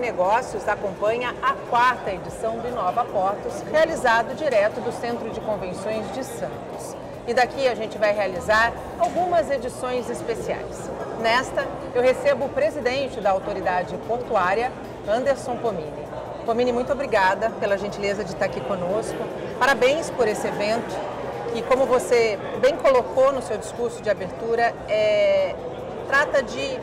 Negócios acompanha a 4ª edição do Inova Portos, realizado direto do Centro de Convenções de Santos. E daqui a gente vai realizar algumas edições especiais. Nesta, eu recebo o presidente da Autoridade Portuária, Anderson Pomini. Pomini, muito obrigada pela gentileza de estar aqui conosco. Parabéns por esse evento, que, como você bem colocou no seu discurso de abertura, trata de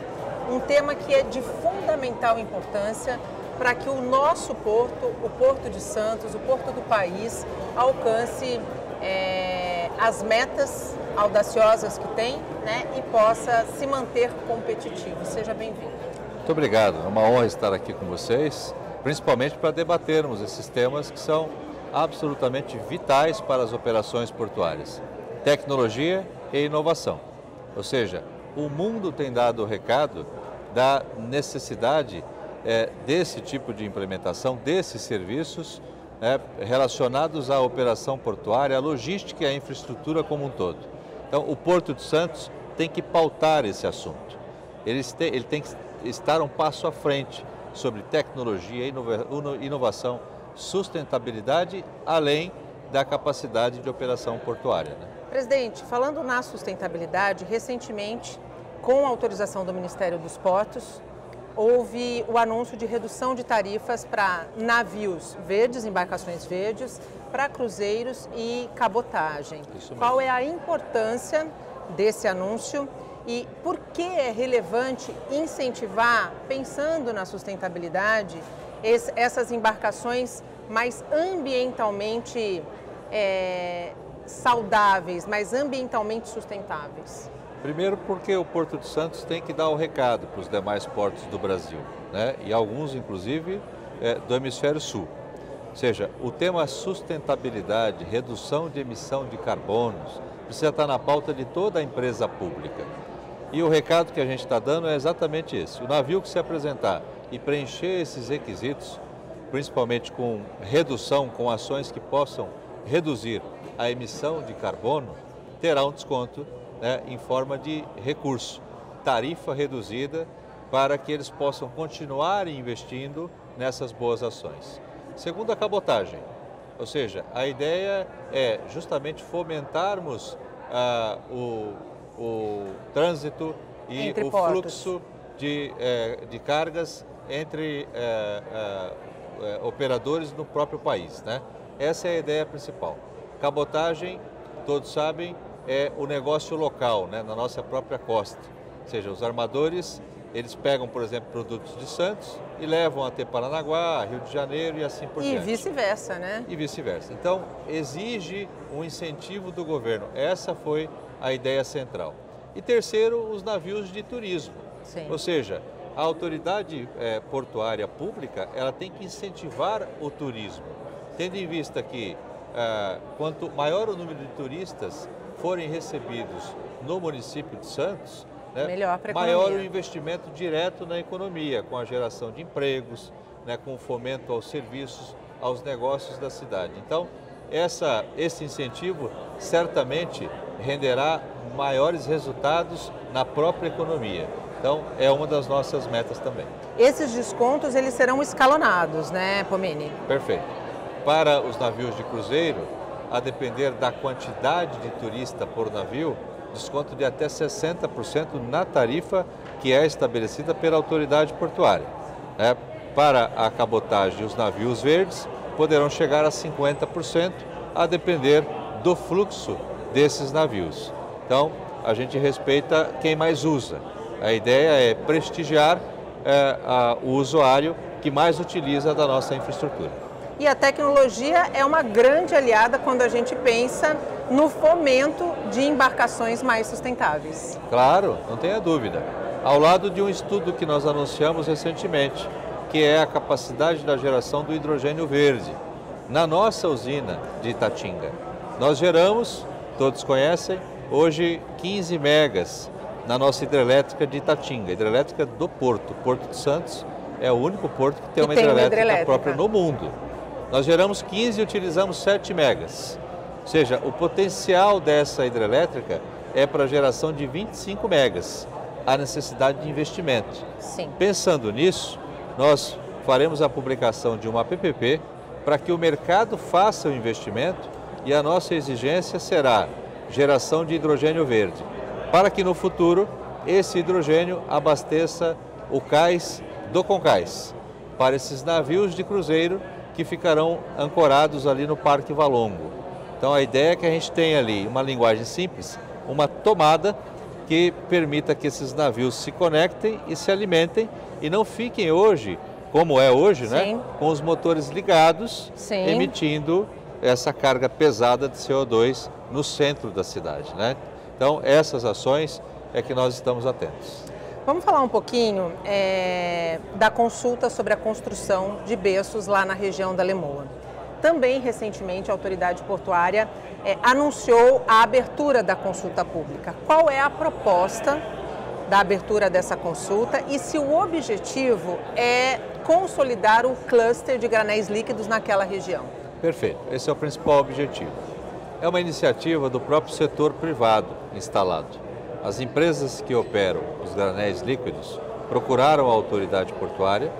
um tema que é de fundamental importância para que o nosso porto, o Porto de Santos, o porto do país, alcance as metas audaciosas que tem, né, e possa se manter competitivo. Seja bem-vindo. Muito obrigado. É uma honra estar aqui com vocês, principalmente para debatermos esses temas que são absolutamente vitais para as operações portuárias. Tecnologia e inovação. Ou seja, o mundo tem dado o recado da necessidade desse tipo de implementação, desses serviços relacionados à operação portuária, à logística e à infraestrutura como um todo. Então, o Porto de Santos tem que pautar esse assunto. Ele tem que estar um passo à frente sobre tecnologia, inovação, sustentabilidade, além da capacidade de operação portuária, né? Presidente, falando na sustentabilidade, recentemente, com a autorização do Ministério dos Portos, houve o anúncio de redução de tarifas para navios verdes, embarcações verdes, para cruzeiros e cabotagem. Qual é a importância desse anúncio e por que é relevante incentivar, pensando na sustentabilidade, essas embarcações mais ambientalmente saudáveis, mais ambientalmente sustentáveis? Primeiro porque o Porto de Santos tem que dar o recado para os demais portos do Brasil, né? E alguns, inclusive, do Hemisfério Sul. Ou seja, o tema sustentabilidade, redução de emissão de carbonos, precisa estar na pauta de toda a empresa pública. E o recado que a gente está dando é exatamente esse. O navio que se apresentar e preencher esses requisitos, principalmente com redução, com ações que possam reduzir a emissão de carbono, terá um desconto, né, em forma de recurso, tarifa reduzida, para que eles possam continuar investindo nessas boas ações. Segundo, a cabotagem, ou seja, a ideia é justamente fomentarmos o trânsito e o fluxo de cargas entre operadores no próprio país, né? Essa é a ideia principal. Cabotagem, todos sabem, é o negócio local, né, na nossa própria costa. Ou seja, os armadores, eles pegam, por exemplo, produtos de Santos e levam até Paranaguá, Rio de Janeiro e assim por diante. E vice-versa, né? E vice-versa. Então, exige um incentivo do governo. Essa foi a ideia central. E terceiro, os navios de turismo. Sim. Ou seja, a autoridade portuária pública, ela tem que incentivar o turismo, tendo em vista que quanto maior o número de turistas forem recebidos no município de Santos, né, maior o investimento direto na economia, com a geração de empregos, né, com o fomento aos serviços, aos negócios da cidade. Então, esse incentivo certamente renderá maiores resultados na própria economia. Então, é uma das nossas metas também. Esses descontos, eles serão escalonados, né, Pomini? Perfeito. Para os navios de cruzeiro, a depender da quantidade de turista por navio, desconto de até 60% na tarifa que é estabelecida pela autoridade portuária. Para a cabotagem e os navios verdes, poderão chegar a 50%, a depender do fluxo desses navios. Então, a gente respeita quem mais usa. A ideia é prestigiar o usuário que mais utiliza da nossa infraestrutura. E a tecnologia é uma grande aliada quando a gente pensa no fomento de embarcações mais sustentáveis. Claro, não tenha dúvida. Ao lado de um estudo que nós anunciamos recentemente, que é a capacidade da geração do hidrogênio verde. Na nossa usina de Itatinga, nós geramos, todos conhecem, hoje 15 megas na nossa hidrelétrica de Itatinga, hidrelétrica do Porto. Porto de Santos é o único porto que tem uma hidrelétrica própria no mundo. Nós geramos 15 e utilizamos 7 megas. Ou seja, o potencial dessa hidrelétrica é para a geração de 25 megas. A necessidade de investimento. Sim. Pensando nisso, nós faremos a publicação de uma PPP para que o mercado faça o investimento e a nossa exigência será geração de hidrogênio verde, para que no futuro esse hidrogênio abasteça o cais do Concais, para esses navios de cruzeiro que ficarão ancorados ali no Parque Valongo. Então a ideia é que a gente tenha ali uma linguagem simples, uma tomada que permita que esses navios se conectem e se alimentem e não fiquem hoje, como é hoje, né, com os motores ligados, emitindo essa carga pesada de CO2 no centro da cidade, né? Então essas ações é que nós estamos atentos. Vamos falar um pouquinho da consulta sobre a construção de berços lá na região da Lemoa. Também, recentemente, a autoridade portuária anunciou a abertura da consulta pública. Qual é a proposta da abertura dessa consulta e se o objetivo é consolidar o cluster de granéis líquidos naquela região? Perfeito, esse é o principal objetivo. É uma iniciativa do próprio setor privado instalado. As empresas que operam os granéis líquidos procuraram a autoridade portuária,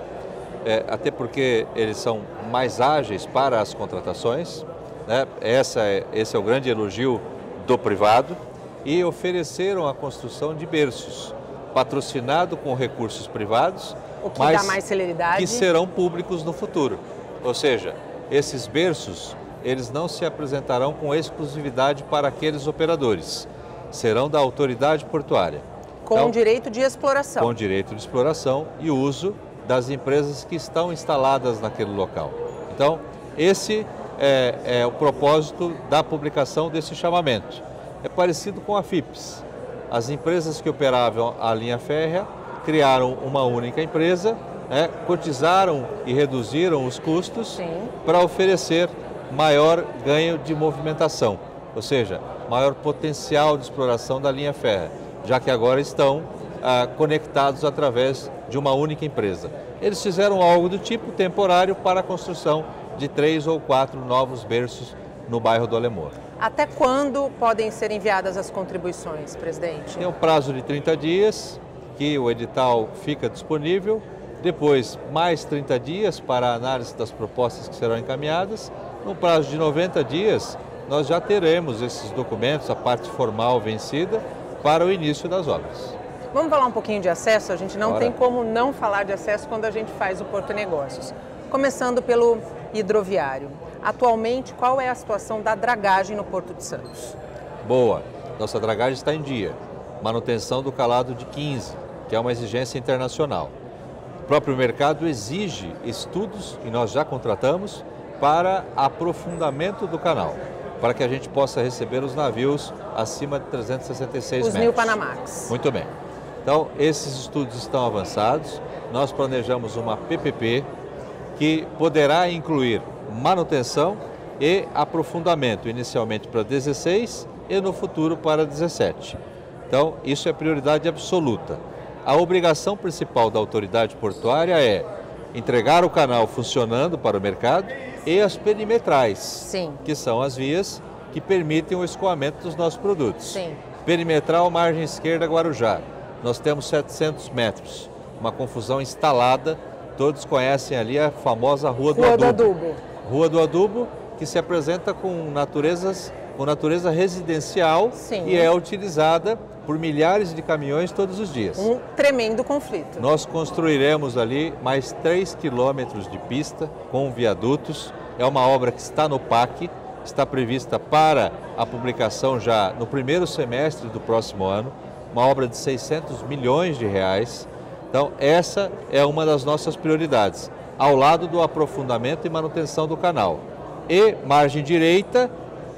até porque eles são mais ágeis para as contratações, né? Esse é o grande elogio do privado, e ofereceram a construção de berços, patrocinado com recursos privados, o que dá mais celeridade, que serão públicos no futuro. Ou seja, esses berços, eles não se apresentarão com exclusividade para aqueles operadores, serão da autoridade portuária. Com direito de exploração. Com direito de exploração e uso das empresas que estão instaladas naquele local. Então, esse é o propósito da publicação desse chamamento. É parecido com a FIPS. As empresas que operavam a linha férrea criaram uma única empresa, cotizaram e reduziram os custos para oferecer maior ganho de movimentação, ou seja, maior potencial de exploração da linha férrea, já que agora estão conectados através de uma única empresa. Eles fizeram algo do tipo temporário para a construção de 3 ou 4 novos berços no bairro do Alemoa. Até quando podem ser enviadas as contribuições, presidente? Tem um prazo de 30 dias que o edital fica disponível, depois mais 30 dias para a análise das propostas que serão encaminhadas. No prazo de 90 dias, nós já teremos esses documentos, a parte formal vencida, para o início das obras. Vamos falar um pouquinho de acesso? A gente não tem como não falar de acesso quando a gente faz o Porto Negócios. Começando pelo hidroviário. Atualmente, qual é a situação da dragagem no Porto de Santos? Boa. Nossa dragagem está em dia. Manutenção do calado de 15, que é uma exigência internacional. O próprio mercado exige estudos, e nós já contratamos, para aprofundamento do canal, para que a gente possa receber os navios acima de 366 metros. Os New Panamax. Muito bem. Então, esses estudos estão avançados. Nós planejamos uma PPP que poderá incluir manutenção e aprofundamento, inicialmente para 16 e no futuro para 17. Então, isso é prioridade absoluta. A obrigação principal da autoridade portuária é entregar o canal funcionando para o mercado e as perimetrais, que são as vias que permitem o escoamento dos nossos produtos. Perimetral, margem esquerda, Guarujá. Nós temos 700 metros, uma confusão instalada, todos conhecem ali a famosa Rua do Adubo. Rua do Adubo, que se apresenta com natureza residencial e é utilizada por milhares de caminhões todos os dias. Um tremendo conflito. Nós construiremos ali mais 3 quilômetros de pista com viadutos. É uma obra que está no PAC, está prevista para a publicação já no primeiro semestre do próximo ano, uma obra de 600 milhões de reais. Então, essa é uma das nossas prioridades, ao lado do aprofundamento e manutenção do canal. E, margem direita,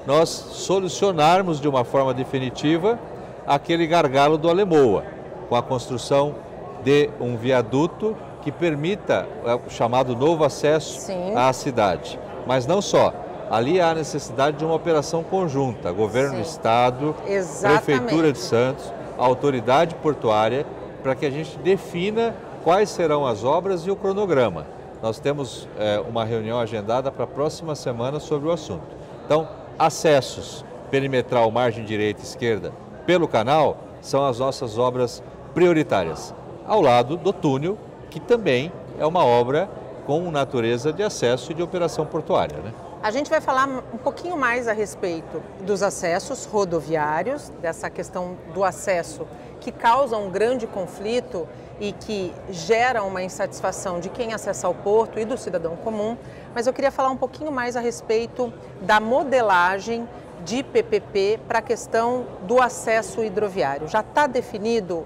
nós solucionarmos de uma forma definitiva aquele gargalo do Alemoa, com a construção de um viaduto que permita o chamado novo acesso à cidade. Mas não só, ali há necessidade de uma operação conjunta, governo do Estado, Prefeitura de Santos, autoridade portuária, para que a gente defina quais serão as obras e o cronograma. Nós temos uma reunião agendada para a próxima semana sobre o assunto. Então, acessos perimetral, margem direita e esquerda, pelo canal, são as nossas obras prioritárias, ao lado do túnel, que também é uma obra com natureza de acesso e de operação portuária, né? A gente vai falar um pouquinho mais a respeito dos acessos rodoviários, dessa questão do acesso que causa um grande conflito e que gera uma insatisfação de quem acessa o porto e do cidadão comum, mas eu queria falar um pouquinho mais a respeito da modelagem de PPP para a questão do acesso hidroviário. Já está definido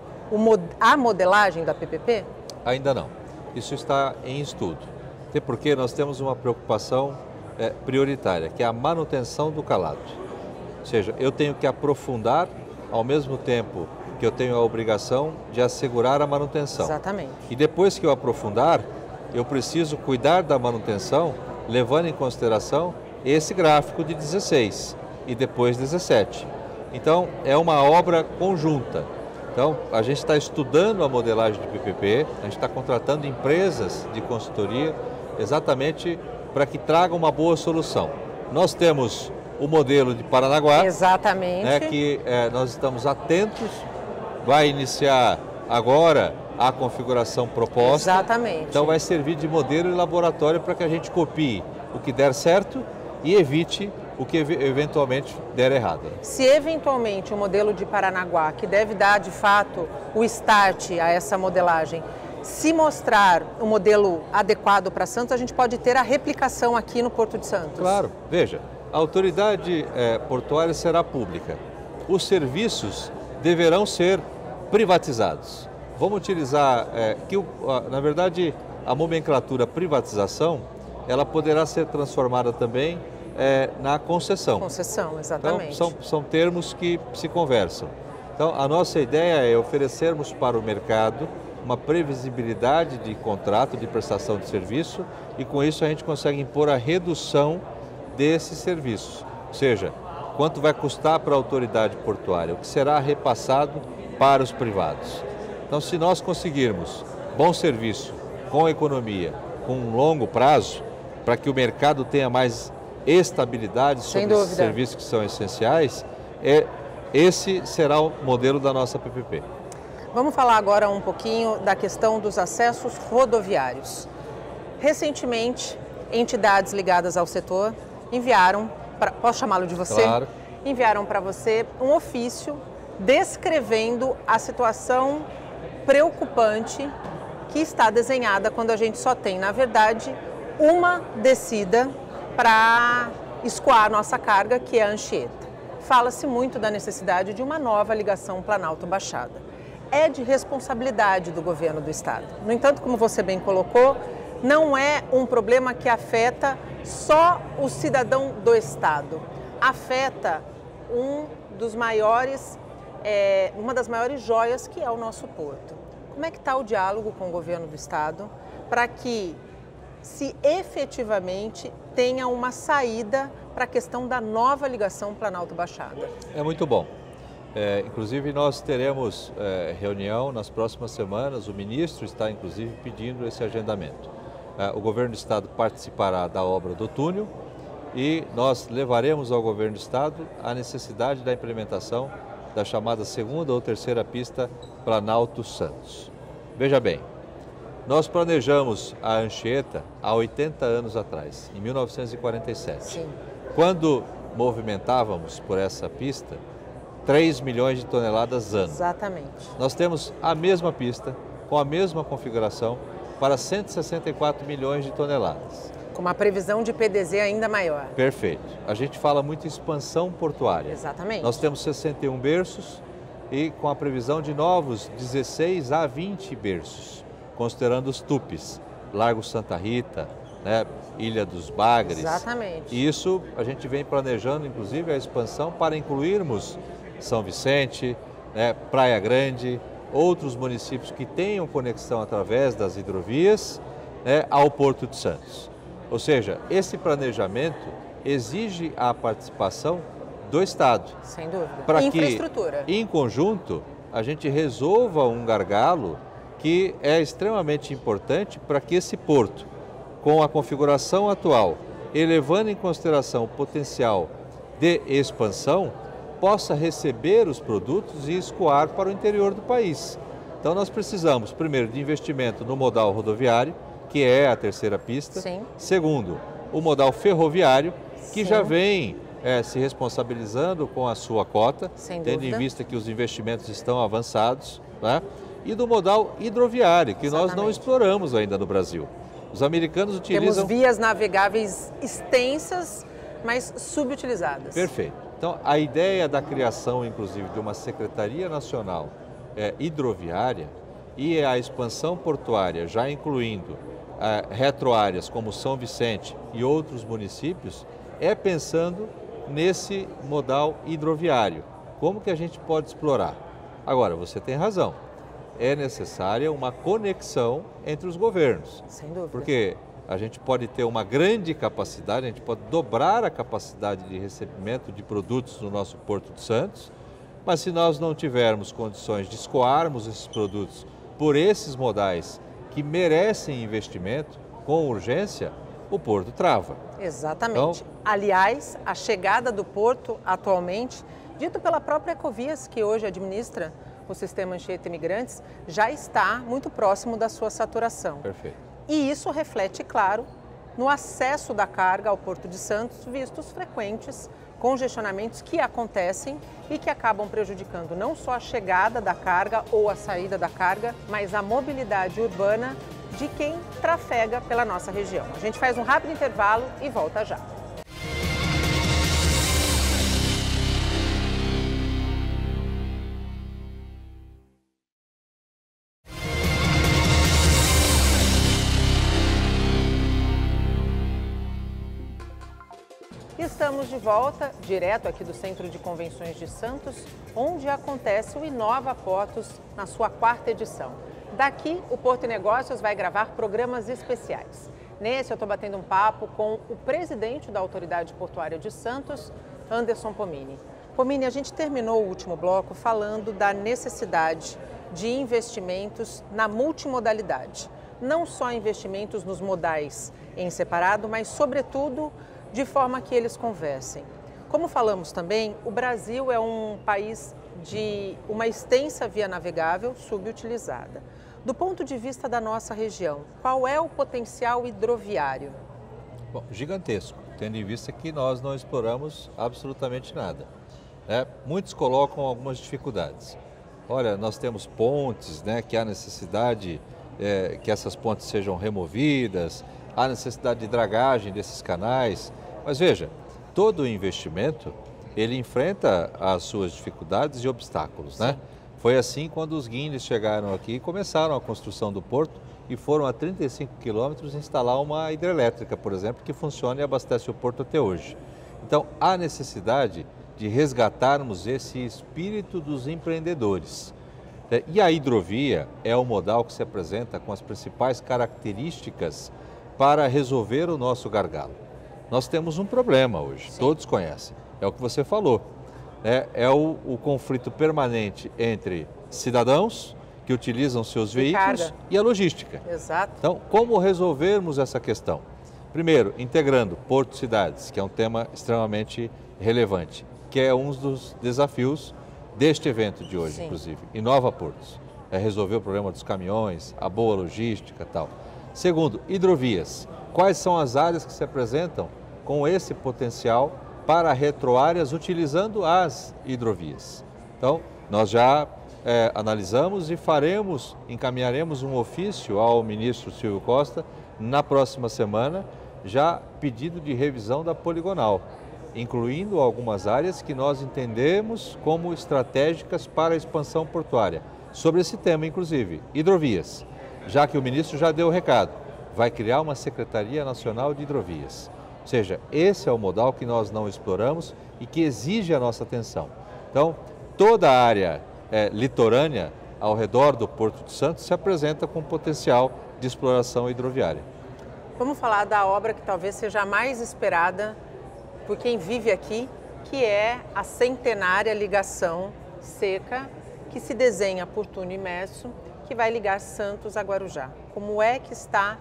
a modelagem da PPP? Ainda não. Isso está em estudo. Até porque nós temos uma preocupação prioritária, que é a manutenção do calado. Ou seja, eu tenho que aprofundar ao mesmo tempo que eu tenho a obrigação de assegurar a manutenção. Exatamente. E depois que eu aprofundar, eu preciso cuidar da manutenção, levando em consideração esse gráfico de 16 e depois 17. Então, é uma obra conjunta. Então, a gente está estudando a modelagem de PPP, a gente está contratando empresas de consultoria exatamente para que tragam uma boa solução. Nós temos o modelo de Paranaguá, exatamente, né, que nós estamos atentos, vai iniciar agora a configuração proposta. Exatamente. Então vai servir de modelo e laboratório para que a gente copie o que der certo e evite o que eventualmente der errado. Se eventualmente o modelo de Paranaguá, que deve dar de fato o start a essa modelagem, se mostrar um modelo adequado para Santos, a gente pode ter a replicação aqui no Porto de Santos. Claro. Veja, a autoridade portuária será pública. Os serviços deverão ser privatizados. Vamos utilizar, na verdade, a nomenclatura privatização, ela poderá ser transformada também na concessão. Concessão, exatamente. Então, são termos que se conversam. Então, a nossa ideia é oferecermos para o mercado uma previsibilidade de contrato, de prestação de serviço, e com isso a gente consegue impor a redução desses serviços. Ou seja, quanto vai custar para a autoridade portuária, o que será repassado para os privados. Então, se nós conseguirmos bom serviço, com economia, com um longo prazo, para que o mercado tenha mais estabilidade sobre esses serviços que são essenciais, esse será o modelo da nossa PPP. Vamos falar agora um pouquinho da questão dos acessos rodoviários. Recentemente, entidades ligadas ao setor enviaram, posso chamá-lo de você? Claro. Enviaram para você um ofício descrevendo a situação preocupante que está desenhada quando a gente só tem, na verdade, uma descida para escoar nossa carga, que é a Anchieta. Fala-se muito da necessidade de uma nova ligação Planalto-Baixada. É de responsabilidade do governo do estado. No entanto, como você bem colocou, não é um problema que afeta só o cidadão do estado. Afeta uma das maiores joias, que é o nosso porto. Como é que está o diálogo com o governo do estado para que se efetivamente tenha uma saída para a questão da nova ligação Planalto-Baixada? É muito bom. Inclusive nós teremos reunião nas próximas semanas, o ministro está inclusive pedindo esse agendamento. O governo do estado participará da obra do túnel e nós levaremos ao governo do estado a necessidade da implementação da chamada segunda ou terceira pista Planalto-Santos. Veja bem, nós planejamos a Anchieta há 80 anos atrás, em 1947. Sim. Quando movimentávamos por essa pista 3 milhões de toneladas ano. Exatamente. Nós temos a mesma pista, com a mesma configuração, para 164 milhões de toneladas. Com uma previsão de PDZ ainda maior. Perfeito. A gente fala muito em expansão portuária. Exatamente. Nós temos 61 berços e com a previsão de novos 16 a 20 berços, considerando os tupes, Largo Santa Rita, né, Ilha dos Bagres. Exatamente. E isso a gente vem planejando, inclusive, a expansão para incluirmos São Vicente, né, Praia Grande, outros municípios que tenham conexão através das hidrovias, né, ao Porto de Santos. Ou seja, esse planejamento exige a participação do Estado. Sem dúvida. Para que, infraestrutura. em conjunto, a gente resolva um gargalo que é extremamente importante para que esse porto, com a configuração atual, elevando em consideração o potencial de expansão, possa receber os produtos e escoar para o interior do país. Então nós precisamos, primeiro, de investimento no modal rodoviário, que é a terceira pista. Sim. Segundo, o modal ferroviário, que Sim. já vem se responsabilizando com a sua cota, Sem tendo dúvida. em vista que os investimentos estão avançados, né? E do modal hidroviário, que nós não Exatamente. exploramos ainda no Brasil. Os americanos utilizam... Temos vias navegáveis extensas, mas subutilizadas. Perfeito. Então, a ideia da criação, inclusive, de uma Secretaria Nacional Hidroviária e a expansão portuária, já incluindo retroáreas como São Vicente e outros municípios, é pensando nesse modal hidroviário. Como que a gente pode explorar? Agora, você tem razão. É necessária uma conexão entre os governos. Sem dúvida. Porque a gente pode ter uma grande capacidade, a gente pode dobrar a capacidade de recebimento de produtos no nosso Porto de Santos, mas se nós não tivermos condições de escoarmos esses produtos por esses modais que merecem investimento com urgência, o Porto trava. Exatamente. Então, aliás, a chegada do Porto atualmente, dito pela própria Ecovias, que hoje administra o sistema Anchieta Imigrantes, já está muito próximo da sua saturação. Perfeito. E isso reflete, claro, no acesso da carga ao Porto de Santos, vistos frequentes congestionamentos que acontecem e que acabam prejudicando não só a chegada da carga ou a saída da carga, mas a mobilidade urbana de quem trafega pela nossa região. A gente faz um rápido intervalo e volta já. Estamos de volta, direto aqui do Centro de Convenções de Santos, onde acontece o Inova Portos na sua 4ª edição. Daqui, o Porto e Negócios vai gravar programas especiais. Nesse, eu estou batendo um papo com o presidente da Autoridade Portuária de Santos, Anderson Pomini. Pomini, a gente terminou o último bloco falando da necessidade de investimentos na multimodalidade. Não só investimentos nos modais em separado, mas, sobretudo, de forma que eles conversem. Como falamos também, o Brasil é um país de uma extensa via navegável subutilizada. Do ponto de vista da nossa região, qual é o potencial hidroviário? Bom, gigantesco, tendo em vista que nós não exploramos absolutamente nada. Muitos colocam algumas dificuldades. Olha, nós temos pontes, que há necessidade que essas pontes sejam removidas, há necessidade de dragagem desses canais. Mas veja, todo investimento, ele enfrenta as suas dificuldades e obstáculos, né? Foi assim quando os guindes chegaram aqui e começaram a construção do porto e foram a 35 quilômetros instalar uma hidrelétrica, por exemplo, que funciona e abastece o porto até hoje. Então, há necessidade de resgatarmos esse espírito dos empreendedores. E a hidrovia é o modal que se apresenta com as principais características para resolver o nosso gargalo. Nós temos um problema hoje, Sim. Todos conhecem, é o que você falou. É o conflito permanente entre cidadãos que utilizam seus veículos carga. E a logística. Exato. Então, como resolvermos essa questão? Primeiro, integrando portos-cidades, que é um tema extremamente relevante, que é um dos desafios deste evento de hoje, Sim. inclusive. Inova Portos, é resolver o problema dos caminhões, a boa logística e tal. Segundo, hidrovias. Quais são as áreas que se apresentam com esse potencial para retroáreas utilizando as hidrovias? Então, nós já analisamos e encaminharemos um ofício ao ministro Silvio Costa na próxima semana, já pedido de revisão da poligonal, incluindo algumas áreas que nós entendemos como estratégicas para a expansão portuária. Sobre esse tema, inclusive, hidrovias, já que o ministro já deu o recado, vai criar uma Secretaria Nacional de Hidrovias. Ou seja, esse é o modal que nós não exploramos e que exige a nossa atenção. Então, toda a área litorânea ao redor do Porto de Santos se apresenta com potencial de exploração hidroviária. Vamos falar da obra que talvez seja a mais esperada por quem vive aqui, que é a centenária ligação seca que se desenha por túnel imerso, que vai ligar Santos a Guarujá. Como é que está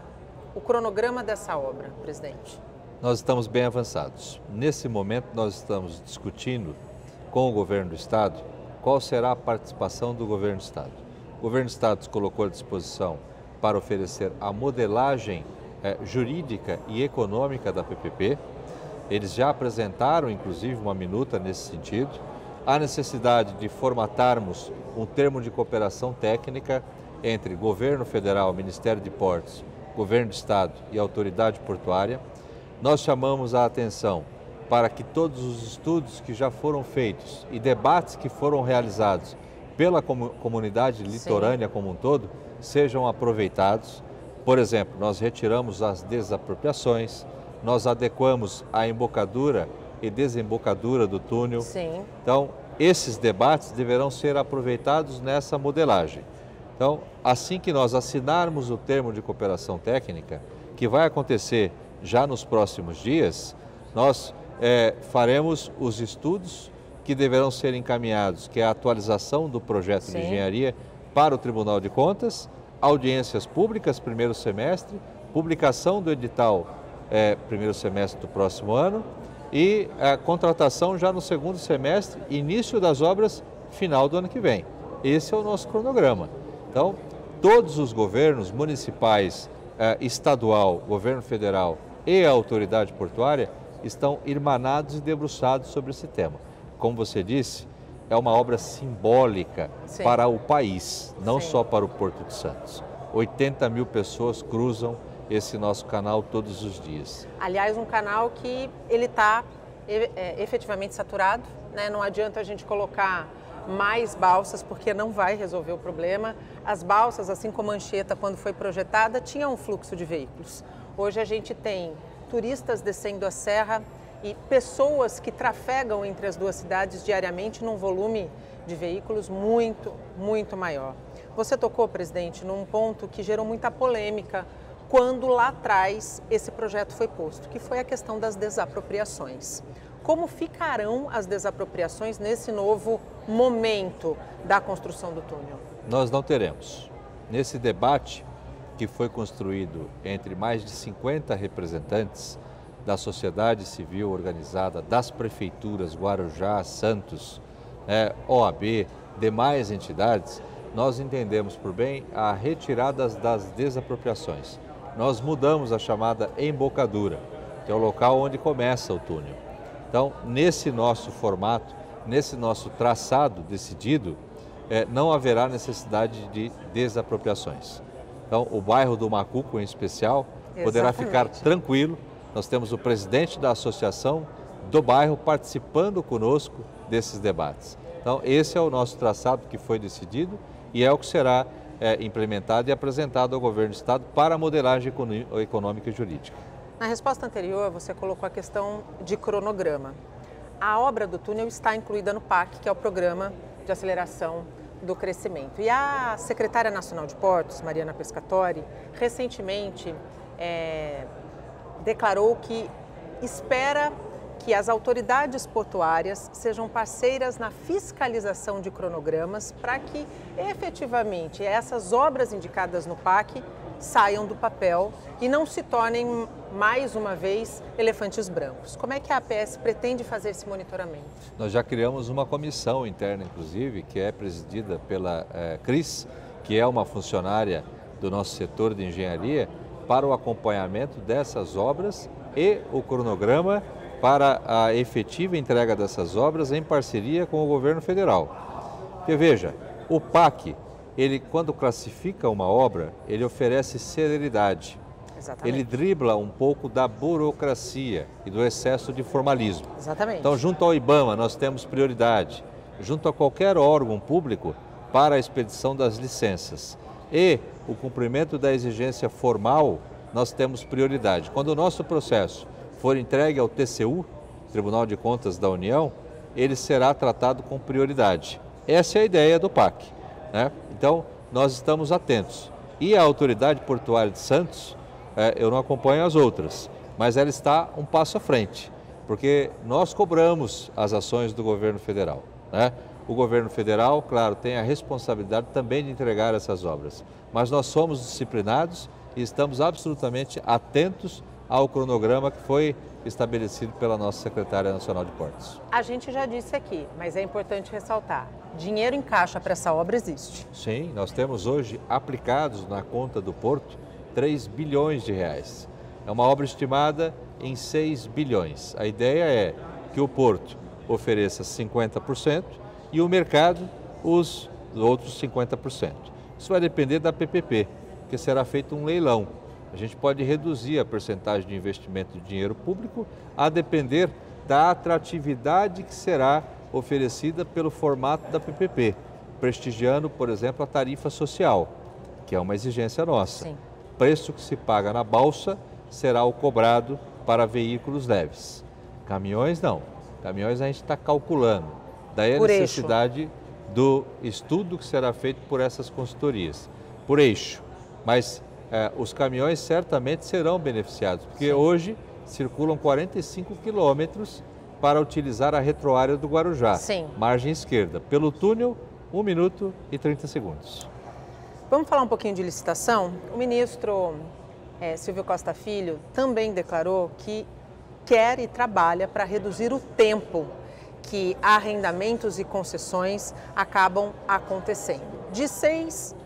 o cronograma dessa obra, presidente? Nós estamos bem avançados. Nesse momento, nós estamos discutindo com o governo do Estado qual será a participação do governo do Estado. O governo do Estado colocou à disposição para oferecer a modelagem jurídica e econômica da PPP. Eles já apresentaram, inclusive, uma minuta nesse sentido. A necessidade de formatarmos um termo de cooperação técnica entre Governo Federal, Ministério de Portos, Governo do Estado e Autoridade Portuária. Nós chamamos a atenção para que todos os estudos que já foram feitos e debates que foram realizados pela comunidade litorânea como um todo sejam aproveitados. Por exemplo, nós retiramos as desapropriações, nós adequamos a embocadura e desembocadura do túnel. Sim. Então, esses debates deverão ser aproveitados nessa modelagem. Então, assim que nós assinarmos o termo de cooperação técnica, que vai acontecer já nos próximos dias, nós faremos os estudos que deverão ser encaminhados, que é a atualização do projeto de engenharia para o Tribunal de Contas, audiências públicas, primeiro semestre, publicação do edital, primeiro semestre do próximo ano, e a contratação já no segundo semestre, início das obras, final do ano que vem. Esse é o nosso cronograma. Então, todos os governos municipais, estadual, governo federal e a autoridade portuária estão irmanados e debruçados sobre esse tema. Como você disse, é uma obra simbólica para o país, não só para o Porto de Santos. 80 mil pessoas cruzam esse nosso canal todos os dias. Aliás, um canal que ele está efetivamente saturado, né? Não adianta a gente colocar mais balsas, porque não vai resolver o problema. As balsas, assim como a Anchieta, quando foi projetada, tinha um fluxo de veículos. Hoje a gente tem turistas descendo a serra e pessoas que trafegam entre as duas cidades diariamente num volume de veículos muito, muito maior. Você tocou, presidente, num ponto que gerou muita polêmica quando lá atrás esse projeto foi posto, que foi a questão das desapropriações. Como ficarão as desapropriações nesse novo momento da construção do túnel? Nós não teremos. Nesse debate que foi construído entre mais de 50 representantes da sociedade civil organizada, das prefeituras Guarujá, Santos, OAB, demais entidades, nós entendemos por bem a retirada das desapropriações. Nós mudamos a chamada embocadura, que é o local onde começa o túnel. Então, nesse nosso formato, nesse nosso traçado decidido, não haverá necessidade de desapropriações. Então, o bairro do Macuco, em especial, poderá ficar tranquilo. Nós temos o presidente da associação do bairro participando conosco desses debates. Então, esse é o nosso traçado que foi decidido e é o que será implementado e apresentado ao governo do estado para a modelagem econômica e jurídica. Na resposta anterior, você colocou a questão de cronograma. A obra do túnel está incluída no PAC, que é o Programa de Aceleração do Crescimento. E a secretária nacional de Portos, Mariana Pescatori, recentemente declarou que espera que as autoridades portuárias sejam parceiras na fiscalização de cronogramas para que, efetivamente, essas obras indicadas no PAC saiam do papel e não se tornem, mais uma vez, elefantes brancos. Como é que a APS pretende fazer esse monitoramento? Nós já criamos uma comissão interna, inclusive, que é presidida pela Cris, que é uma funcionária do nosso setor de engenharia, para o acompanhamento dessas obras e o cronograma para a efetiva entrega dessas obras em parceria com o governo federal. Porque veja, o PAC, ele quando classifica uma obra, ele oferece celeridade. Exatamente. Ele dribla um pouco da burocracia e do excesso de formalismo. Exatamente. Então, junto ao IBAMA, nós temos prioridade, junto a qualquer órgão público, para a expedição das licenças. E o cumprimento da exigência formal, nós temos prioridade. Quando o nosso processo for entregue ao TCU, Tribunal de Contas da União, ele será tratado com prioridade. Essa é a ideia do PAC, né? Então, nós estamos atentos. E a Autoridade Portuária de Santos, eu não acompanho as outras, mas ela está um passo à frente, porque nós cobramos as ações do governo federal, né? O governo federal, claro, tem a responsabilidade também de entregar essas obras, mas nós somos disciplinados e estamos absolutamente atentos ao cronograma que foi estabelecido pela nossa secretária nacional de Portos. A gente já disse aqui, mas é importante ressaltar, dinheiro em caixa para essa obra existe. Sim, nós temos hoje aplicados na conta do Porto 3 bilhões de reais. É uma obra estimada em 6 bilhões. A ideia é que o Porto ofereça 50% e o mercado os outros 50%. Isso vai depender da PPP, que será feito um leilão. A gente pode reduzir a percentagem de investimento de dinheiro público a depender da atratividade que será oferecida pelo formato da PPP, prestigiando, por exemplo, a tarifa social, que é uma exigência nossa. Sim. Preço que se paga na balsa será o cobrado para veículos leves. Caminhões não. Caminhões a gente está calculando. Daí a necessidade do estudo que será feito por essas consultorias, por eixo. Mas os caminhões certamente serão beneficiados, porque Sim. hoje circulam 45 quilômetros para utilizar a retroárea do Guarujá, Sim. margem esquerda. Pelo túnel, 1 minuto e 30 segundos. Vamos falar um pouquinho de licitação? O ministro Silvio Costa Filho também declarou que quer e trabalha para reduzir o tempo que arrendamentos e concessões acabam acontecendo, de 6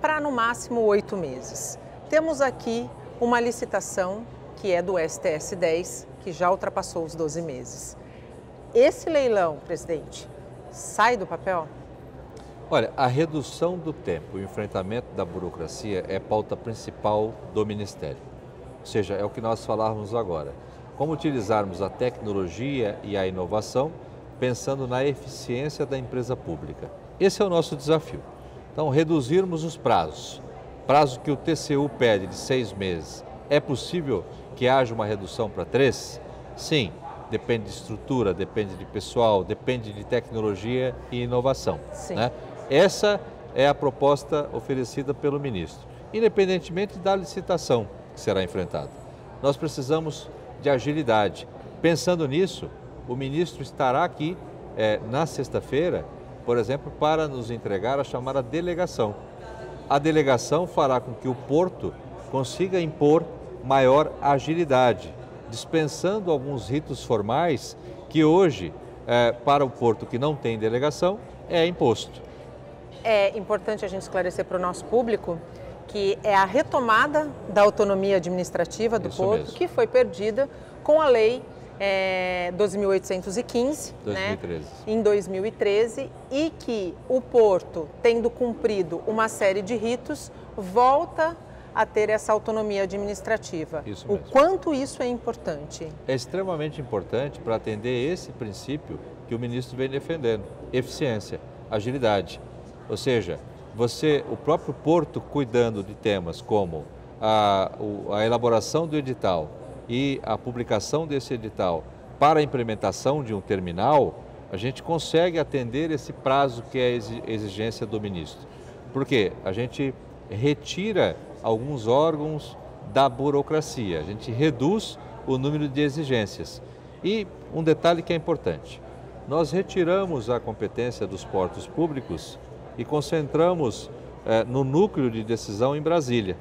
para no máximo 8 meses. Temos aqui uma licitação que é do STS 10, que já ultrapassou os 12 meses. Esse leilão, presidente, sai do papel? Olha, a redução do tempo e o enfrentamento da burocracia é pauta principal do Ministério. Ou seja, é o que nós falávamos agora. Como utilizarmos a tecnologia e a inovação pensando na eficiência da empresa pública. Esse é o nosso desafio. Então, reduzirmos os prazos. Prazo que o TCU pede de 6 meses. É possível que haja uma redução para 3? Sim. Depende de estrutura, depende de pessoal, depende de tecnologia e inovação. Sim. Né? Essa é a proposta oferecida pelo ministro, independentemente da licitação que será enfrentada. Nós precisamos de agilidade. Pensando nisso, o ministro estará aqui na sexta-feira, por exemplo, para nos entregar a chamada delegação. A delegação fará com que o Porto consiga impor maior agilidade, dispensando alguns ritos formais que hoje, para o Porto que não tem delegação, é imposto. É importante a gente esclarecer para o nosso público que é a retomada da autonomia administrativa do Porto, mesmo. Que foi perdida com a lei 12.815, 2013. Né, em 2013, e que o Porto, tendo cumprido uma série de ritos, volta a ter essa autonomia administrativa. Isso mesmo. O quanto isso é importante? É extremamente importante para atender esse princípio que o ministro vem defendendo: eficiência, agilidade. Ou seja, o próprio Porto cuidando de temas como a elaboração do edital e a publicação desse edital para a implementação de um terminal, a gente consegue atender esse prazo que é a exigência do ministro. Porque a gente retira alguns órgãos da burocracia, a gente reduz o número de exigências. E um detalhe que é importante: nós retiramos a competência dos portos públicos e concentramos no núcleo de decisão em Brasília,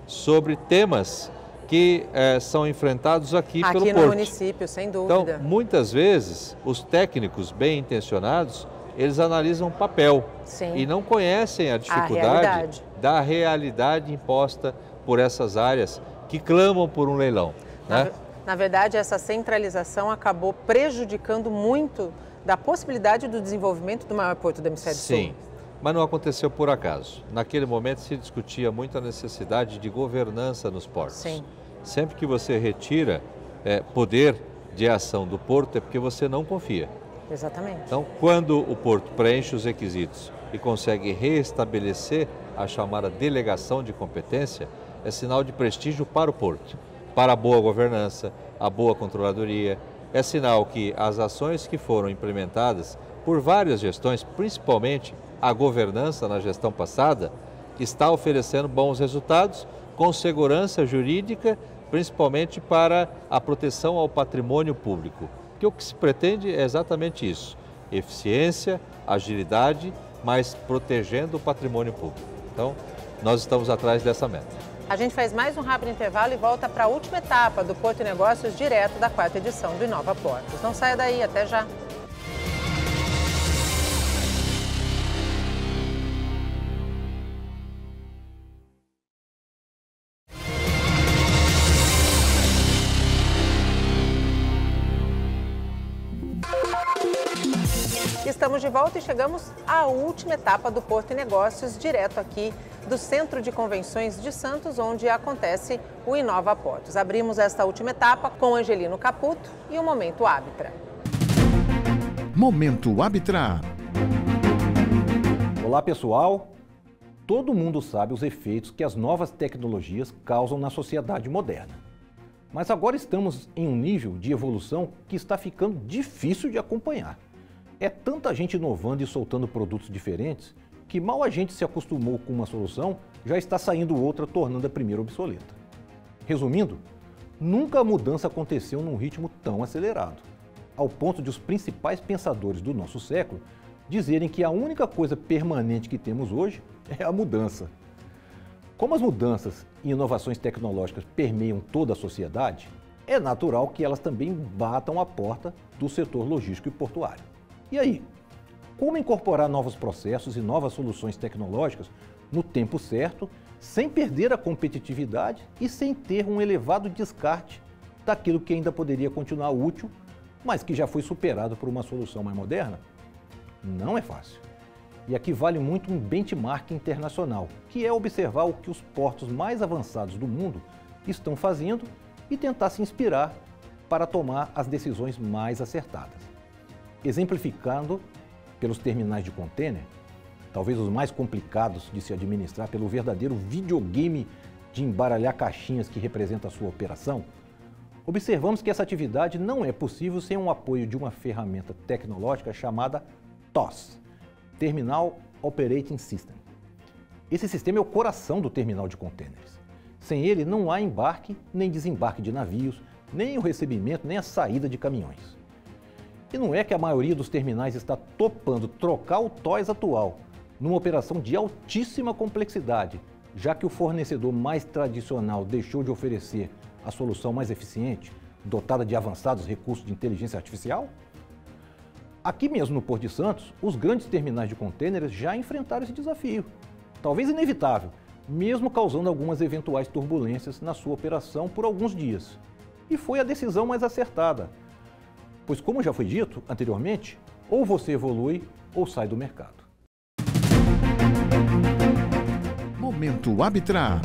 sobre temas que são enfrentados aqui pelo Porto. Aqui no município, sem dúvida. Então, muitas vezes, os técnicos bem intencionados, eles analisam papel. Sim. E não conhecem a dificuldade da realidade imposta por essas áreas que clamam por um leilão. Né? Na verdade, essa centralização acabou prejudicando muito da possibilidade do desenvolvimento do maior porto do Hemisfério Sul. Sim, mas não aconteceu por acaso. Naquele momento se discutia muito a necessidade de governança nos portos. Sim. Sempre que você retira poder de ação do porto é porque você não confia. Exatamente. Então, quando o Porto preenche os requisitos e consegue reestabelecer a chamada delegação de competência, é sinal de prestígio para o Porto, para a boa governança, a boa controladoria. É sinal que as ações que foram implementadas por várias gestões, principalmente a governança na gestão passada, está oferecendo bons resultados com segurança jurídica, principalmente para a proteção ao patrimônio público. Porque o que se pretende é exatamente isso: eficiência, agilidade, mas protegendo o patrimônio público. Então, nós estamos atrás dessa meta. A gente faz mais um rápido intervalo e volta para a última etapa do Porto e Negócios, direto da 4ª edição do Inova Portos. Não saia daí, até já! Estamos de volta e chegamos à última etapa do Porto e Negócios, direto aqui do Centro de Convenções de Santos, onde acontece o Inova Portos. Abrimos esta última etapa com Angelino Caputo e o Momento Ábitra. Momento Ábitra. Olá, pessoal. Todo mundo sabe os efeitos que as novas tecnologias causam na sociedade moderna. Mas agora estamos em um nível de evolução que está ficando difícil de acompanhar. É tanta gente inovando e soltando produtos diferentes que mal a gente se acostumou com uma solução, já está saindo outra, tornando a primeira obsoleta. Resumindo, nunca a mudança aconteceu num ritmo tão acelerado, ao ponto de os principais pensadores do nosso século dizerem que a única coisa permanente que temos hoje é a mudança. Como as mudanças e inovações tecnológicas permeiam toda a sociedade, é natural que elas também batam a porta do setor logístico e portuário. E aí, como incorporar novos processos e novas soluções tecnológicas no tempo certo, sem perder a competitividade e sem ter um elevado descarte daquilo que ainda poderia continuar útil, mas que já foi superado por uma solução mais moderna? Não é fácil. E aqui vale muito um benchmark internacional, que é observar o que os portos mais avançados do mundo estão fazendo e tentar se inspirar para tomar as decisões mais acertadas. Exemplificando pelos terminais de contêiner, talvez os mais complicados de se administrar pelo verdadeiro videogame de embaralhar caixinhas que representa a sua operação, observamos que essa atividade não é possível sem o apoio de uma ferramenta tecnológica chamada TOS, Terminal Operating System. Esse sistema é o coração do terminal de contêineres. Sem ele não há embarque nem desembarque de navios, nem o recebimento, nem a saída de caminhões. E não é que a maioria dos terminais está topando trocar o TOS atual numa operação de altíssima complexidade, já que o fornecedor mais tradicional deixou de oferecer a solução mais eficiente, dotada de avançados recursos de inteligência artificial? Aqui mesmo no Porto de Santos, os grandes terminais de contêineres já enfrentaram esse desafio, talvez inevitável, mesmo causando algumas eventuais turbulências na sua operação por alguns dias. E foi a decisão mais acertada, pois, como já foi dito anteriormente, ou você evolui ou sai do mercado. Momento Ábitra.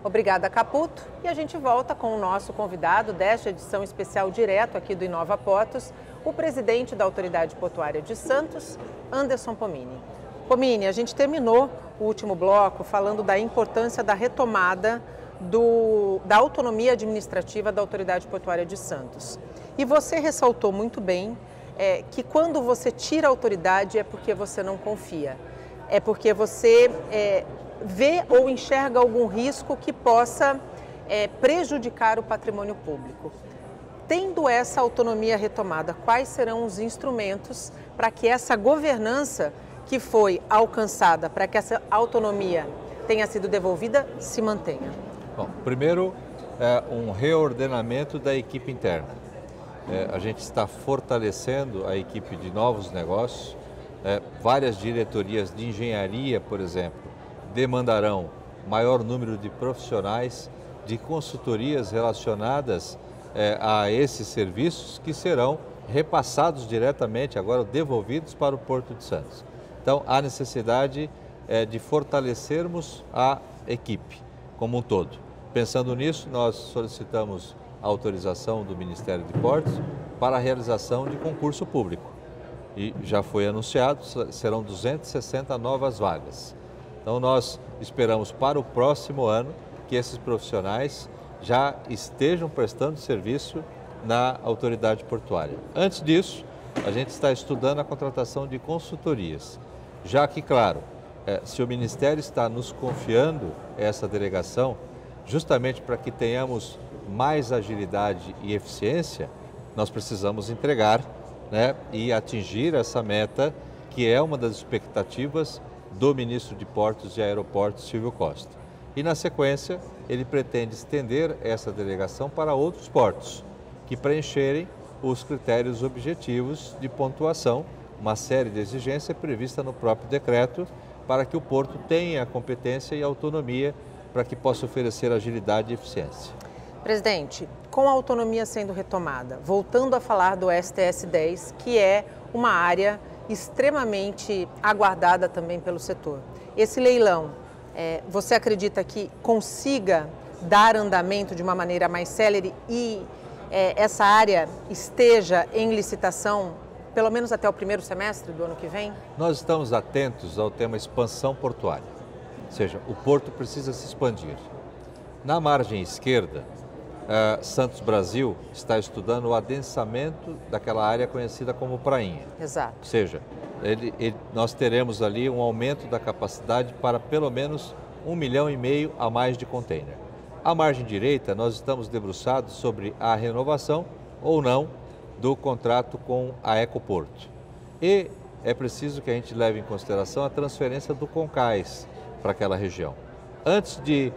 Obrigada, Caputo. E a gente volta com o nosso convidado desta edição especial direto aqui do Inova Portos, o presidente da Autoridade Portuária de Santos, Anderson Pomini. Pomini, a gente terminou o último bloco falando da importância da retomada da autonomia administrativa da Autoridade Portuária de Santos. E você ressaltou muito bem que quando você tira a autoridade é porque você não confia, é porque você vê ou enxerga algum risco que possa prejudicar o patrimônio público. Tendo essa autonomia retomada, quais serão os instrumentos para que essa governança que foi alcançada, para que essa autonomia tenha sido devolvida, se mantenha? Bom, primeiro, um reordenamento da equipe interna. A gente está fortalecendo a equipe de novos negócios. Várias diretorias de engenharia, por exemplo, demandarão maior número de profissionais de consultorias relacionadas a esses serviços que serão repassados diretamente, agora devolvidos para o Porto de Santos. Então, há necessidade de fortalecermos a equipe como um todo. Pensando nisso, nós solicitamos a autorização do Ministério de Portos para a realização de concurso público. E já foi anunciado, serão 260 novas vagas. Então, nós esperamos para o próximo ano que esses profissionais já estejam prestando serviço na autoridade portuária. Antes disso, a gente está estudando a contratação de consultorias, já que, claro, se o Ministério está nos confiando essa delegação, justamente para que tenhamos mais agilidade e eficiência, nós precisamos entregar, e atingir essa meta, que é uma das expectativas do ministro de Portos e Aeroportos, Silvio Costa. E, na sequência, ele pretende estender essa delegação para outros portos, que preencherem os critérios objetivos de pontuação, uma série de exigências prevista no próprio decreto, para que o porto tenha a competência e a autonomia para que possa oferecer agilidade e eficiência. Presidente, com a autonomia sendo retomada, voltando a falar do STS-10, que é uma área extremamente aguardada também pelo setor. Esse leilão, você acredita que consiga dar andamento de uma maneira mais célere e essa área esteja em licitação, pelo menos até o primeiro semestre do ano que vem? Nós estamos atentos ao tema expansão portuária, ou seja, o porto precisa se expandir. Na margem esquerda, Santos Brasil está estudando o adensamento daquela área conhecida como Prainha. Exato. Ou seja, nós teremos ali um aumento da capacidade para pelo menos 1,5 milhão a mais de container. À margem direita, nós estamos debruçados sobre a renovação ou não do contrato com a Ecoporto. E é preciso que a gente leve em consideração a transferência do Concais para aquela região. Antes de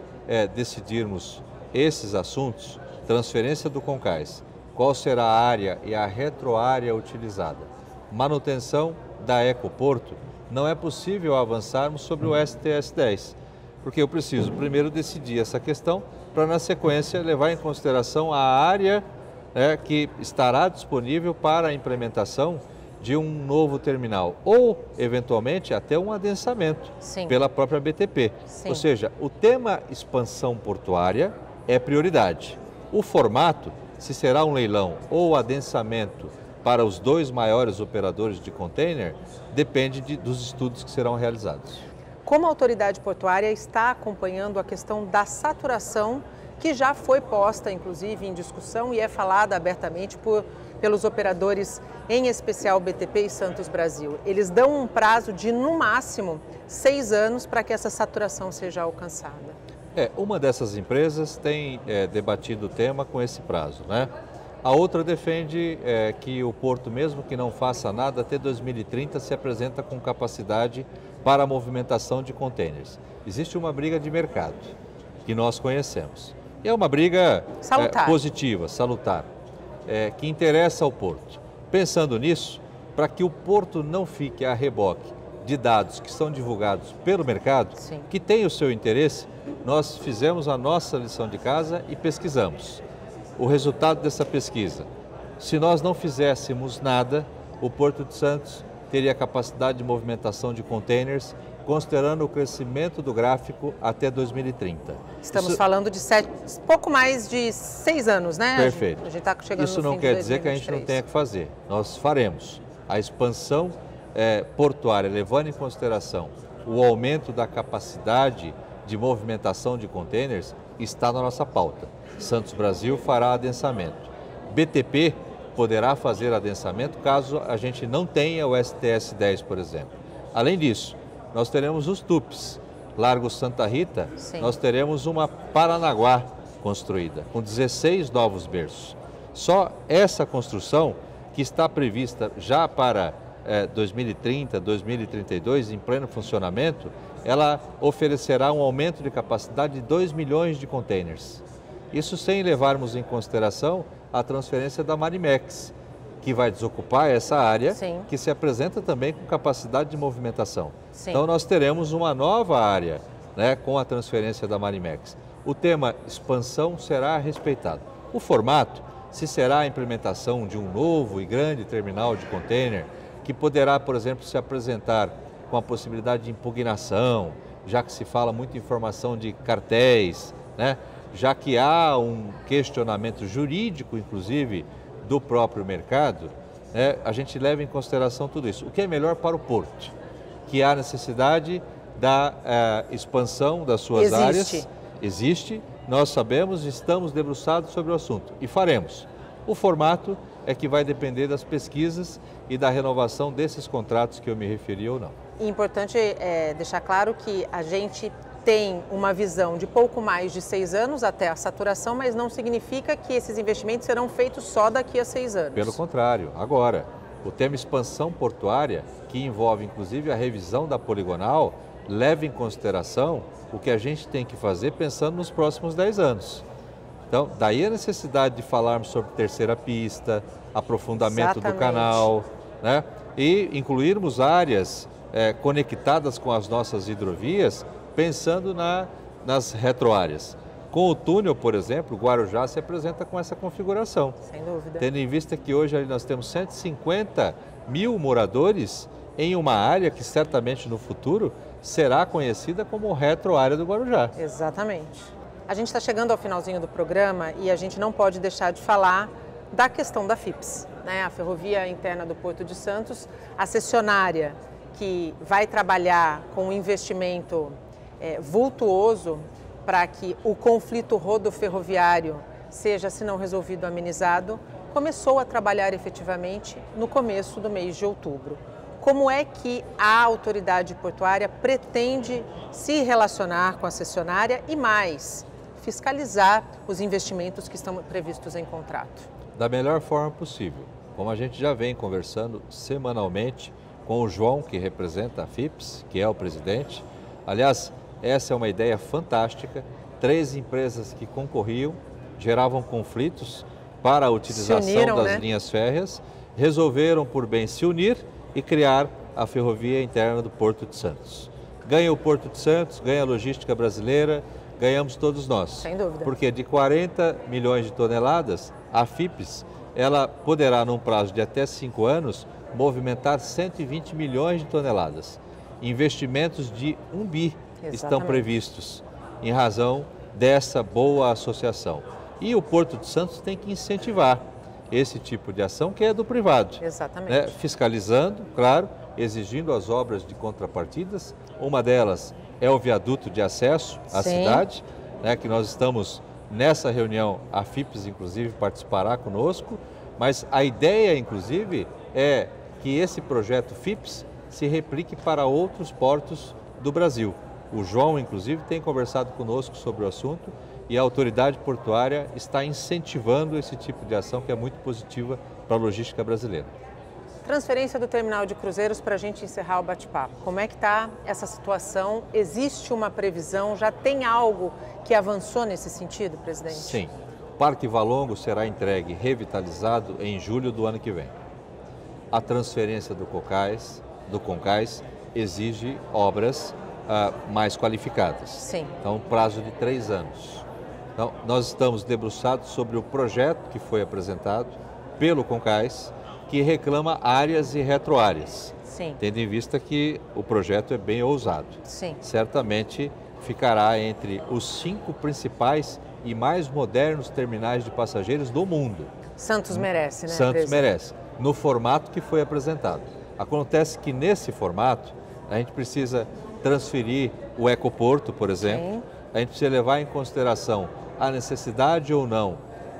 decidirmos esses assuntos, transferência do Concais, qual será a área e a retroárea utilizada, manutenção da Ecoporto, não é possível avançarmos sobre o STS-10, porque eu preciso primeiro decidir essa questão para, na sequência, levar em consideração a área que estará disponível para a implementação de um novo terminal ou, eventualmente, até um adensamento pela própria BTP. Sim. Ou seja, o tema expansão portuária é prioridade. O formato, se será um leilão ou adensamento para os dois maiores operadores de container, depende dos estudos que serão realizados. Como a autoridade portuária está acompanhando a questão da saturação, que já foi posta, inclusive, em discussão e é falada abertamente pelos operadores, em especial BTP e Santos Brasil. Eles dão um prazo de, no máximo, 6 anos para que essa saturação seja alcançada. Uma dessas empresas tem debatido o tema com esse prazo, né? A outra defende que o porto, mesmo que não faça nada, até 2030 se apresenta com capacidade para a movimentação de contêineres. Existe uma briga de mercado que nós conhecemos. E é uma briga positiva, salutar, que interessa ao porto. Pensando nisso, para que o porto não fique a reboque de dados que são divulgados pelo mercado, que tem o seu interesse, nós fizemos a nossa lição de casa e pesquisamos. O resultado dessa pesquisa, se nós não fizéssemos nada, o Porto de Santos teria capacidade de movimentação de containers, considerando o crescimento do gráfico até 2030. Estamos falando de pouco mais de 6 anos, né? Perfeito. A gente está chegando Isso no não fim quer de dizer que a gente não tenha que fazer. Nós faremos a expansão portuária, levando em consideração o aumento da capacidade de movimentação de containers, está na nossa pauta. Santos Brasil fará adensamento. BTP poderá fazer adensamento caso a gente não tenha o STS-10, por exemplo. Além disso, nós teremos os TUPs. Largo Santa Rita, nós teremos uma Paranaguá construída, com 16 novos berços. Só essa construção, que está prevista já para 2030, 2032, em pleno funcionamento, ela oferecerá um aumento de capacidade de 2 milhões de containers. Isso sem levarmos em consideração a transferência da Marimex, que vai desocupar essa área, que se apresenta também com capacidade de movimentação. Então nós teremos uma nova área, com a transferência da Marimex. O tema expansão será respeitado. O formato, se será a implementação de um novo e grande terminal de container, que poderá, por exemplo, se apresentar com a possibilidade de impugnação, já que se fala muito em formação de cartéis, já que há um questionamento jurídico, inclusive, do próprio mercado, a gente leva em consideração tudo isso. O que é melhor para o porto? Que há necessidade da expansão das suas áreas. Existe, nós sabemos, estamos debruçados sobre o assunto e faremos. O formato é que vai depender das pesquisas e da renovação desses contratos que eu me referi ou não. Importante deixar claro que a gente tem uma visão de pouco mais de 6 anos até a saturação, mas não significa que esses investimentos serão feitos só daqui a 6 anos. Pelo contrário, agora, o tema expansão portuária, que envolve inclusive a revisão da poligonal, leva em consideração o que a gente tem que fazer pensando nos próximos 10 anos. Então, daí a necessidade de falarmos sobre terceira pista, aprofundamento do canal, e incluirmos áreas conectadas com as nossas hidrovias, pensando nas retroáreas. Com o túnel, por exemplo, o Guarujá se apresenta com essa configuração. Sem dúvida. Tendo em vista que hoje ali nós temos 150 mil moradores em uma área que certamente no futuro será conhecida como retroárea do Guarujá. Exatamente. A gente está chegando ao finalzinho do programa e a gente não pode deixar de falar da questão da FIPS, né? A Ferrovia Interna do Porto de Santos, a cessionária que vai trabalhar com um investimento vultuoso para que o conflito rodoferroviário seja, se não resolvido, amenizado, começou a trabalhar efetivamente no começo do mês de outubro. Como é que a autoridade portuária pretende se relacionar com a cessionária e mais, fiscalizar os investimentos que estão previstos em contrato? Da melhor forma possível, como a gente já vem conversando semanalmente com o João, que representa a FIPS, que é o presidente. Aliás, essa é uma ideia fantástica. 3 empresas que concorriam, geravam conflitos para a utilização das linhas férreas, resolveram por bem se unir e criar a Ferrovia Interna do Porto de Santos. Ganha o Porto de Santos, ganha a logística brasileira, ganhamos todos nós. Sem dúvida. Porque de 40 milhões de toneladas, a FIPS, ela poderá, num prazo de até 5 anos, movimentar 120 milhões de toneladas. Investimentos de 1 bi estão previstos em razão dessa boa associação. E o Porto de Santos tem que incentivar esse tipo de ação que é do privado. Exatamente. Né? Fiscalizando, claro, exigindo as obras de contrapartidas. Uma delas é o viaduto de acesso à cidade, né, que nós estamos nessa reunião, a FIPS inclusive participará conosco, mas a ideia inclusive é que esse projeto FIPS se replique para outros portos do Brasil. O João, inclusive, tem conversado conosco sobre o assunto e a autoridade portuária está incentivando esse tipo de ação que é muito positiva para a logística brasileira. Transferência do terminal de cruzeiros para a gente encerrar o bate-papo. Como é que está essa situação? Existe uma previsão? Já tem algo que avançou nesse sentido, presidente? Sim. O Parque Valongo será entregue revitalizado em julho do ano que vem. A transferência do Concais exige obras mais qualificadas. Sim. Então, prazo de 3 anos. Então, nós estamos debruçados sobre o projeto que foi apresentado pelo Concais, que reclama áreas e retroáreas. Sim. Tendo em vista que o projeto é bem ousado. Sim. Certamente ficará entre os 5 principais e mais modernos terminais de passageiros do mundo. Santos merece, né? Santos merece, no formato que foi apresentado. Acontece que nesse formato a gente precisa transferir o ecoporto, por exemplo. Sim. A gente precisa levar em consideração a necessidade ou não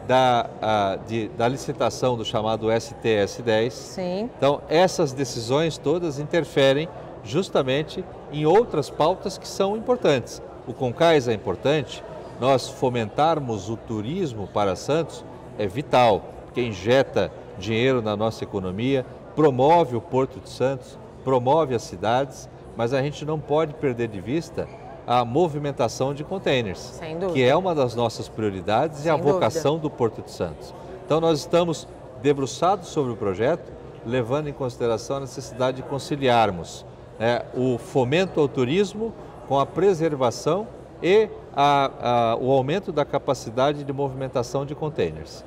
da licitação do chamado STS-10. Sim. Então, essas decisões todas interferem justamente em outras pautas que são importantes. O Concais é importante, nós fomentarmos o turismo para Santos é vital, porque injeta dinheiro na nossa economia, promove o Porto de Santos, promove as cidades, mas a gente não pode perder de vista a movimentação de containers, que é uma das nossas prioridades e a vocação do Porto de Santos. Então nós estamos debruçados sobre o projeto, levando em consideração a necessidade de conciliarmos o fomento ao turismo com a preservação e o aumento da capacidade de movimentação de containers.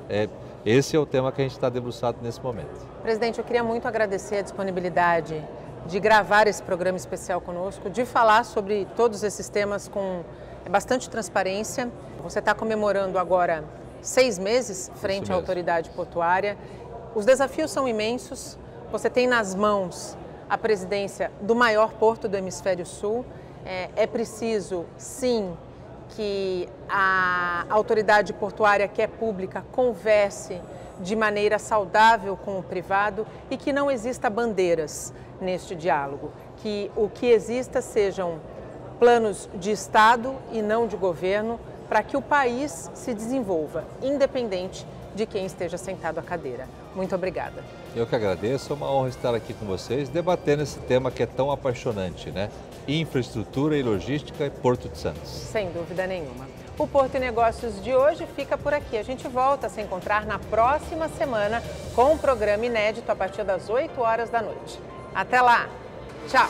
Esse é o tema que a gente está debruçado nesse momento. Presidente, eu queria muito agradecer a disponibilidade de gravar esse programa especial conosco, de falar sobre todos esses temas com bastante transparência. Você está comemorando agora 6 meses frente à autoridade portuária. Os desafios são imensos. Você tem nas mãos a presidência do maior porto do Hemisfério Sul. É preciso, sim, que a autoridade portuária, que é pública, converse de maneira saudável com o privado e que não exista bandeiras neste diálogo, que o que exista sejam planos de Estado e não de governo para que o país se desenvolva, independente de quem esteja sentado à cadeira. Muito obrigada. Eu que agradeço, é uma honra estar aqui com vocês, debatendo esse tema que é tão apaixonante, né? Infraestrutura e logística em Porto de Santos. Sem dúvida nenhuma. O Porto e Negócios de hoje fica por aqui. A gente volta a se encontrar na próxima semana com um programa inédito a partir das 8 horas da noite. Até lá! Tchau!